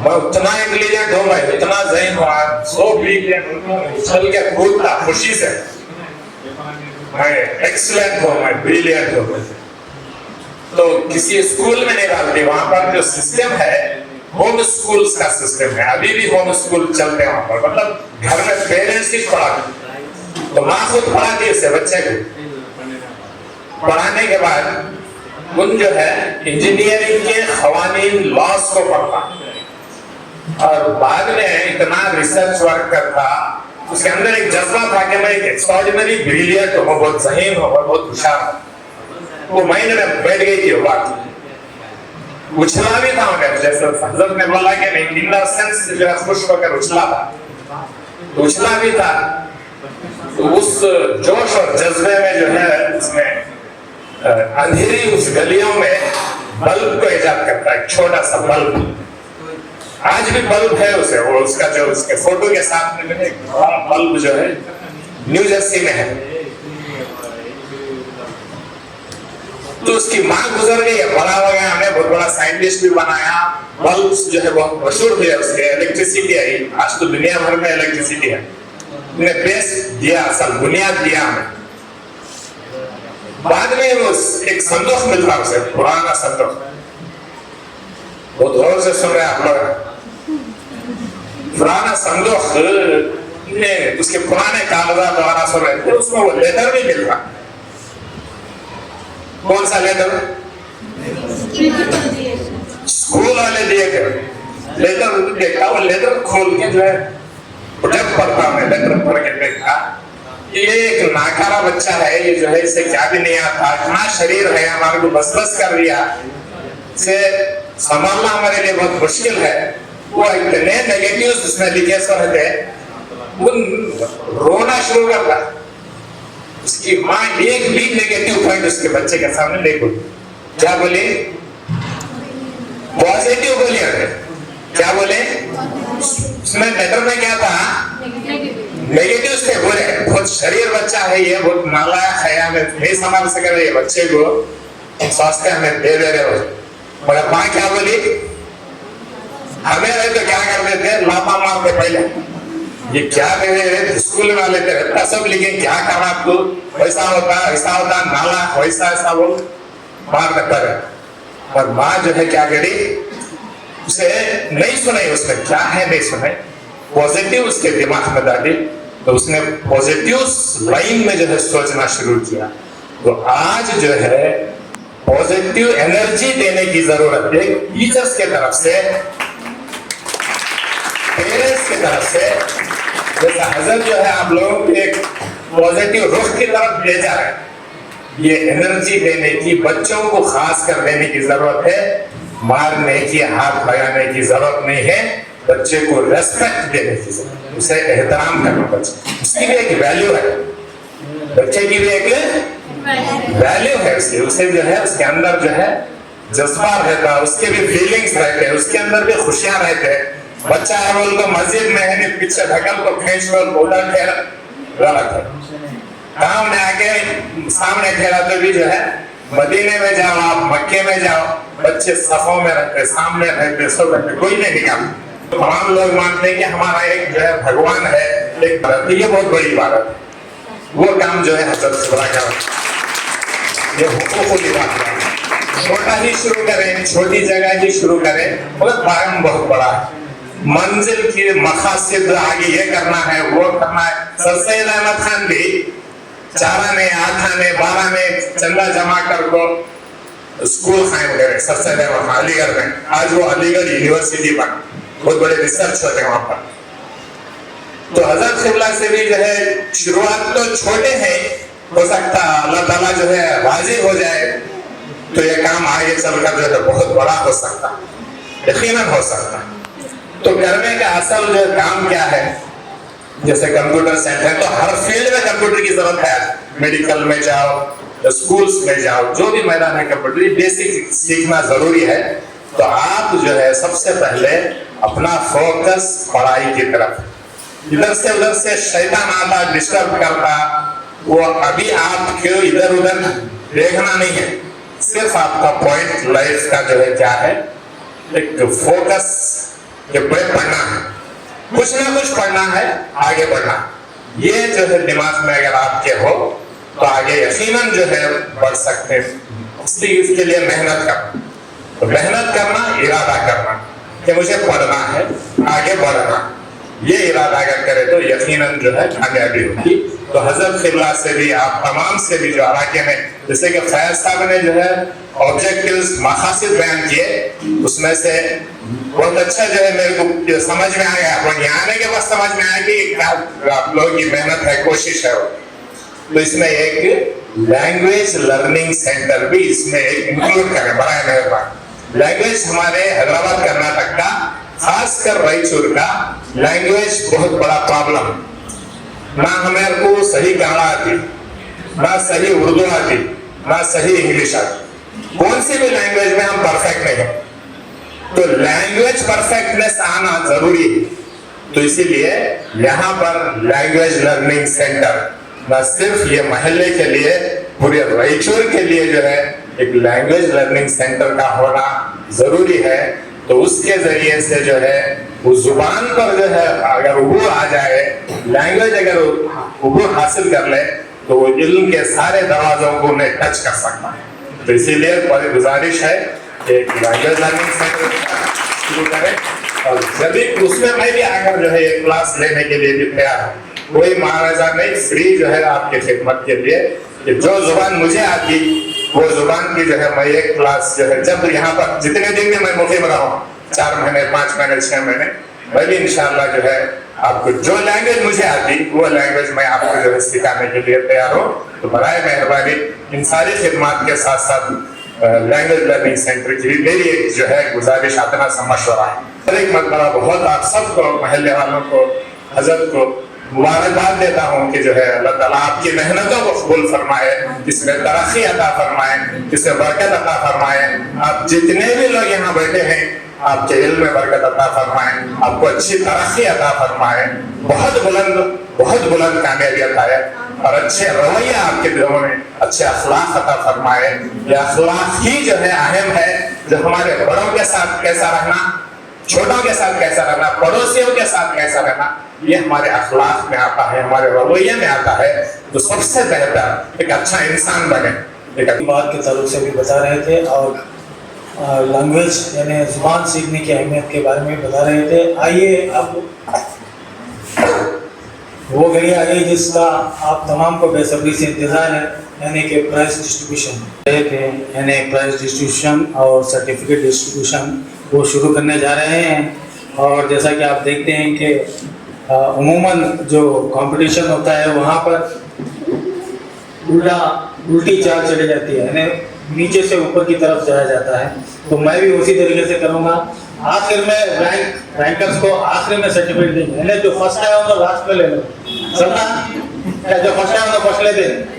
मैं उतना इंटेलिजेंट हूँ, मैं उतना ज़हीन हूँ, सो ब्रिलियंट उछल के कूदता खुशी से. मैं एक्सीलेंट हूँ, मैं ब्रिलियंट हूँ। तो किसी स्कूल में नहीं डालते, वहां पर जो सिस्टम है होम स्कूल्स का सिस्टम है, अभी भी होम स्कूल चलते हैं वहां पर, मतलब घर में पेरेंट्स ही पढ़ाते, तो माँ खुद पढ़ाती है उससे बच्चे को। पढ़ाने के बाद उन जो है इंजीनियरिंग के खवानीन लॉस को पढ़ता, और बाद में इतना रिसर्च वर्क करता, उसके अंदर एक जज्बा था कि मैं एक एक्स्ट्राऑर्डिनरी ब्रिलियंट हूँ, बहुत ज़हीन हूँ, बहुत होशियार हूँ। वो माइंड में बैठ गई थी वो बात। उछला भी था उन्हें, जैसे हजरत ने बोला कि नहीं, इन द सेंस जो है खुश होकर उछला था, उछला भी था। तो उस जोश और जज्बे में जो है उसमें अंधेरी उस गलियों में बल्ब को इजाद करता है, छोटा सा बल्ब। आज भी बल्ब है उसे, वो उसका जो उसके फोटो के साथ में एक बड़ा बल्ब जो है न्यू जर्सी में है। तो उसकी माँ गुजर गई है, बड़ा हो गया, हमने बहुत बड़ा साइंटिस्ट भी बनाया, बल्ब जो है बहुत मशहूर हुए उसके, इलेक्ट्रिसिटी आई, आज तो दुनिया भर में इलेक्ट्रिसिटी है। ने बेस दिया, असल बुनियाद दिया हमें। बाद में वो एक संदूक मिलता उसे, पुराना संदूक, बहुत गौर से सुन रहे आप लोग। पुराना संदूक ने उसके पुराने कागजात द्वारा सुन रहे थे, उसमें वो लेटर भी मिल रहा। कौन सा लेटर? स्कूल वाले दिए थे लेटर। देखा वो लेटर खोल के जो है, जब पढ़ता मैं लेटर पढ़ के देखा, ये एक नाकारा बच्चा है, ये जो है इसे क्या भी नहीं आता, इतना शरीर है, हमारे को बस बस कर दिया, इसे संभालना हमारे लिए बहुत मुश्किल है। वो इतने नेगेटिव उसमें लिखे सो थे, वो रोना शुरू कर रहा। उसकी माँ एक भी नेगेटिव पॉइंट उसके बच्चे के सामने नहीं बोली। क्या बोले? पॉजिटिव बोली। क्या बोले? उसमें लेटर में क्या था? नेगेटिव से बोले, बहुत शरीर बच्चा है ये, बहुत नालायक है, हमें नहीं संभाल सके ये बच्चे को, स्वास्थ्य हमें दे दे रहे हो। मगर माँ क्या बोली? हमें रहे तो क्या कर देते, लापा मारते पहले, ये क्या दे रहे, स्कूल में लेते रहता, सब लिखे क्या करना आपको, वैसा होता नाला, वैसा ऐसा वो मार देता है। और माँ जो है क्या करी, उसे नहीं सुनाई, उसने क्या है नहीं सुनाई, पॉजिटिव उसके दिमाग में डाली, तो उसने पॉजिटिव लाइन में जो है सोचना शुरू किया। तो आज जो है पॉजिटिव एनर्जी देने की जरूरत है, टीचर्स के तरफ से, पेरेंट्स की तरफ से। जैसा हजरत जो है आप लोगों को एक पॉजिटिव रुख की तरफ ले जा रहे हैं, ये एनर्जी देने की, बच्चों को खास कर देने की जरूरत है, मारने की, हाथ लगाने की जरूरत नहीं है, बच्चे को रेस्पेक्ट देने की जरूरत है, उसे एहतराम करना, बच्चे उसकी भी एक वैल्यू है, बच्चे की भी एक वैल्यू है, उसे जो है उसके अंदर जो है जज्बा रहता है, उसके भी फीलिंग्स रहते हैं, उसके अंदर भी खुशियां रहते हैं। बच्चा है बोल तो मस्जिद में है, पीछे ढकल को खींच लो, बोला ठहरा, गलत है। काम में आके सामने ठहरा तो भी जो है, मदीने में जाओ आप, मक्के में जाओ, बच्चे सफों में रहते, सामने रहते, सब रहते, कोई नहीं निकालते। तो हम लोग मानते हैं कि हमारा एक जो है भगवान है, एक भारत, ये बहुत बड़ी इबादत है। वो काम जो है हजरत से बड़ा कर, ये हुकूक बात है, छोटा ही शुरू करें, छोटी जगह ही शुरू करें, और काम बहुत बड़ा है। मंजिल की मकासद आगे ये करना है, वो करना है। सर सैयद अहमद खान भी 4 आने 8 आने 12 आने चंदा जमा कर को स्कूल कायम करे, सर सैयद अहमद अलीगढ़ में। आज वो अलीगढ़ यूनिवर्सिटी पर बहुत बड़े रिसर्च होते हैं वहां पर। तो हजरत क़िबला से भी जो है शुरुआत तो छोटे हैं, हो सकता अल्लाह ताला जो है राजी हो जाए तो ये काम आगे चलकर जो है बहुत बड़ा हो सकता, यकीनन हो सकता। तो करने का असल जो काम क्या है, जैसे कंप्यूटर सेंटर, तो हर फील्ड में कंप्यूटर की जरूरत है। मेडिकल में जाओ, स्कूल्स में जाओ, जो भी मैदान है कंप्यूटर बेसिक सीखना जरूरी है। तो आप जो है सबसे पहले अपना फोकस पढ़ाई की तरफ, इधर से उधर से शैतान आता डिस्टर्ब करता, वो अभी आपको इधर उधर देखना नहीं है, सिर्फ आपका पॉइंट लाइफ का जो है क्या है, एक फोकस कि पढ़ना है, कुछ ना कुछ पढ़ना है, आगे बढ़ना। ये जो है दिमाग में अगर आपके हो तो आगे यकीनन जो है बढ़ सकते हैं। इसलिए इसके लिए मेहनत करना, तो मेहनत करना, इरादा करना कि मुझे पढ़ना है, आगे बढ़ना, ये इरादा अगर करे तो यकीनन जो है कामयाबी होगी। तो हजरत क़िबला से भी, आप तमाम से भी जो इलाके में, जैसे कि फैज साहब ने जो है ऑब्जेक्टिव्स मकासद बयान किए, उसमें से बहुत अच्छा जो है मेरे को समझ में आ गया। और यहाँ आने के बाद समझ में आया कि क्या आप लोगों की मेहनत है, कोशिश है। तो इसमें एक लैंग्वेज लर्निंग सेंटर भी इसमें एक इंक्लूड करें, बड़ा मेहरबान। लैंग्वेज हमारे हैदराबाद कर्नाटक का, खासकर रायचूर का लैंग्वेज बहुत बड़ा प्रॉब्लम। ना हमें को सही कन्नड़ा आती, ना सही उर्दू आती, ना सही इंग्लिश आती। कौन सी भी लैंग्वेज में हम परफेक्ट नहीं है, तो लैंग्वेज परफेक्टनेस आना जरूरी है। तो इसीलिए यहाँ पर लैंग्वेज लर्निंग सेंटर न सिर्फ ये महल्ले के लिए, पूरे रायचूर के लिए जो है एक लैंग्वेज लर्निंग सेंटर का होना जरूरी है। तो उसके जरिए से जो है उस जुबान पर जो है अगर उबूर आ जाए, लैंग्वेज अगर उबूर हासिल कर ले, तो वो इल्म के सारे दरवाजों को उन्हें टच कर सकता है। तो इसीलिए बड़ी गुजारिश है एक लैंग्वेज लर्निंग सेंटर शुरू करें। और जब भी उसमें मैं भी आकर जो है एक क्लास लेने के लिए भी तैयार हूँ। कोई महाराजा नहीं, फ्री जो है आपकी खिदमत के लिए, कि जो जुबान मुझे आती वो जुबान की जो है मैं एक क्लास जो है, जब यहाँ पर जितने दिन में मैं मुखिम रहा हूँ, 4 महीने, 5 महीने, 6 महीने, मैं भी इंशाल्लाह जो है आपको जो लैंग्वेज मुझे आती वो लैंग्वेज मैं आपको जो है सिखाने के लिए तैयार हूँ। तो बराए मेहरबानी इन सारी खिदमत के साथ साथ लैंग्वेज लर्निंग सेंटर की भी मेरी एक जो है गुजारिश, अपना सा मशवरा है। एक मरतबा बहुत आप सबको, महल्ले वालों को, हजरत को मुबारकबाद देता हूँ कि जो है अल्लाह ताला आपकी मेहनतों को कबूल फरमाए, इसमें तरक्की अता फरमाए, इसमें बरकत अता फरमाए। आप जितने भी लोग यहाँ बैठे हैं, आपके इल्म में बरकत अता फरमाए, आपको अच्छी तरक्की अता फरमाए, बहुत बुलंद कामयाबी अताए, और अच्छे रवैया आपके दिलों में, अच्छे अखलाक अता फरमाए। ये अखलाक ही जो है अहम है, जो हमारे बड़ों के साथ कैसा रहना, छोटों के साथ कैसा रहना, पड़ोसियों के साथ कैसा रहना, ये हमारे अखलाक में आता है, हमारे रवैये में आता है। तो सबसे बेहतर एक अच्छा इंसान बने। एक बात के ताल्लुक से भी बता रहे थे, और लैंग्वेज यानी जुबान सीखने की अहमियत के बारे में बता रहे थे। आइए अब वो घड़ी आ गई जिसका आप तमाम को बेसब्री से इंतज़ार है, यानी कि प्राइज डिस्ट्रीब्यूशन रहे थे, यानी प्राइज डिस्ट्रीब्यूशन और सर्टिफिकेट डिस्ट्रीब्यूशन वो शुरू करने जा रहे हैं। और जैसा कि आप देखते हैं कि उमूमन जो कंपटीशन होता है वहाँ पर उल्टी चाल चली जाती है, यानी नीचे से ऊपर की तरफ जाया जाता है। तो मैं भी उसी तरीके से करूँगा। आखिर में रैंकर्स को आखिर में सर्टिफिकेट देंगे, यानी जो फर्स्ट आया हो तो लास्ट में ले लो, समझा? या जो फर्स्ट आया हो तो फर्स्ट ले दें।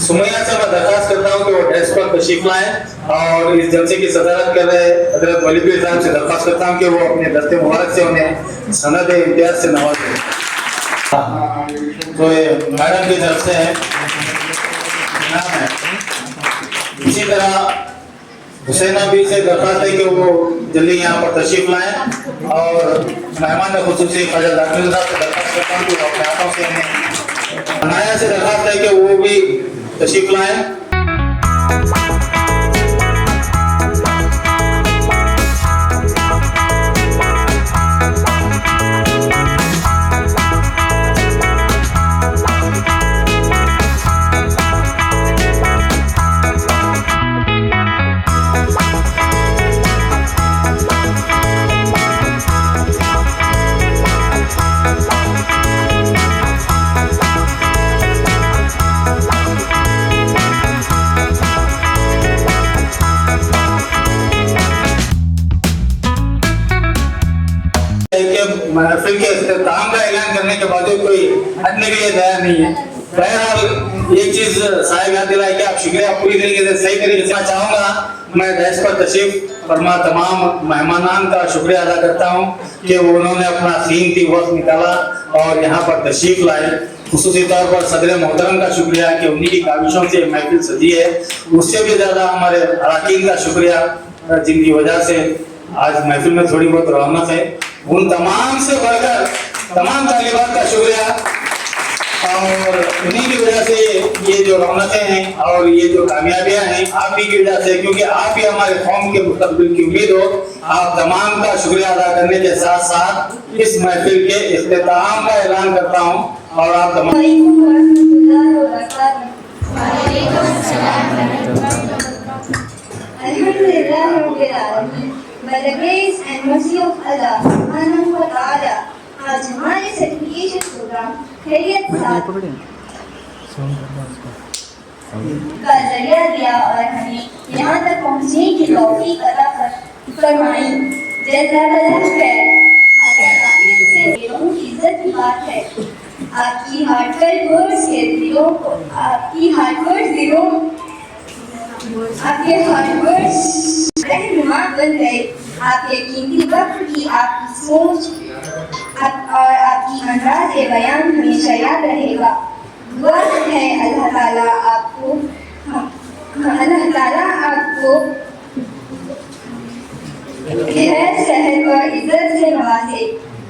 सुमैया से मैं दरख्वास्त करता हूँ कि वो डेस्क पर तशरीफ लाएं, और इस जलसे की सदारत कर रहे हजरत वली पीर साहब से दरख्वास्त करता हूँ कि वो अपने दस्ते मुबारक से उन्हें सनद इम्तियाज से नवाजें। तो ये मैडम की तरफ से है। इसी तरह हुसैना भी से दरख्वास्त है कि वो जल्दी यहाँ पर तशरीफ लाएं, और मेहमान खुसूसी ख्वाजा दाखिल साहब से दरख्वास्त करता हूँ कि वो अपने हाथों से उन्हें अनाया से दरख्वास्त है कि वो भी तशरीफ लाएं। महफिल के इख्तिताम का ऐलान करने के बाद कोई हटने के लिए तैयार नहीं है। बहरहाल एक चीज साहिब याद दिलाई कि आप शुक्रिया पूरी तरीके से सही तरीके से चाहूँगा। मैं देश पर तशरीफ फरमा तमाम मेहमानान का शुक्रिया अदा करता हूँ कि उन्होंने अपना कीमती वक्त निकाला और यहाँ पर तशरीफ लाए। खुसूसी तौर पर सदर मोहतरम का शुक्रिया कि उन्हीं की काविशों से महफिल सजी है। उससे भी ज़्यादा हमारे अरकान का शुक्रिया जिनकी वजह से आज महफिल में थोड़ी बहुत रौनक है। उन तमाम से बढ़कर तमाम तालिबात का शुक्रिया। और इन्हीं की वजह से ये जो रौनकें हैं और ये जो कामयाबियां हैं आप ही की वजह से, क्योंकि आप ही हमारे कौम के मुस्तकबिल की उम्मीद हो। आप तमाम का शुक्रिया अदा करने के साथ साथ इस महफिल के इख्तिताम का ऐलान करता हूँ और आप तमाम By the grace and mercy of Allah Subhanahu wa Taala, आज हमारे सर्टिफिकेशन प्रोग्राम खैरियत साथ का जरिया दिया और हमें यहाँ तक पहुँचने की तौफीक अता फरमाई। जज़ाकल्लाह खैर। से दिलों की इज्जत की बात है। आपकी हार्टफेल्ट वर्ड्स के दिलों को आपके हार्ट वर्ड्स रहनुमा बन गए। आपके कीमती वक्त की आपकी सोच और आपकी अंदाज़ बयान हमेशा याद रहेगा। दुआ है अल्लाह ताला आपको खैर सेहत और इज्जत से नवाजे।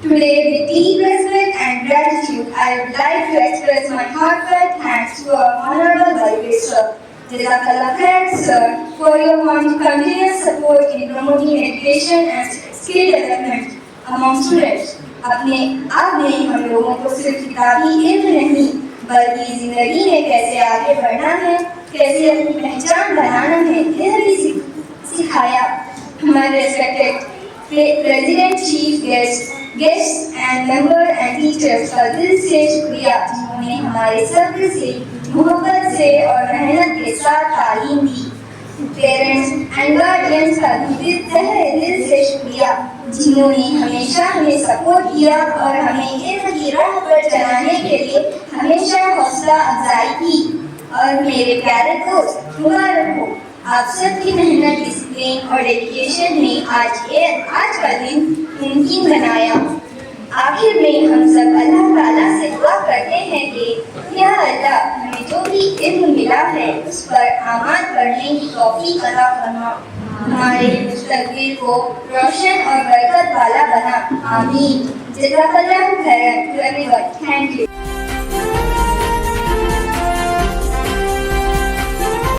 Today, with deep respect and gratitude, I would like to express my heartfelt thanks to our honorable Vice Sir. Jazakallah khair, sir, for your continuous support in promoting education and skill development among students. आपने हम लोगों को सिर्फ किताबी इल्म नहीं बल्कि जिंदगी में कैसे आगे बढ़ना है, कैसे अपनी पहचान बनाना है, यह भी सिखाया। हमारे respected President, Chief Guests and member and teachers का दिल से शुक्रिया जिन्होंने हमारे सब्र से, मोहब्बत से और मेहनत के साथ तालीम दी। पेरेंट्स एंड गार्डियंस का भी दिल से शुक्रिया जिन्होंने हमेशा हमें सपोर्ट किया और हमें इल्म की राह पर चलाने के लिए हमेशा हौसला अफजाई की। और मेरे प्यारे दोस्त, मुबारक हो, आप सबकी मेहनत, डिसिप्लिन और डेडिकेशन ने आज का दिन मुमकिन बनाया। आखिर में हम सब अल्लाह ताला से दुआ करते हैं कि या अल्लाह हमें जो भी इल्म मिला है उस पर अमल करने की तौफीक अता फरमा, हमारे मुस्तकबिल को रोशन और बरकत वाला बना। आमीन। जज़ाकल्लाहु खैरन। Thank you.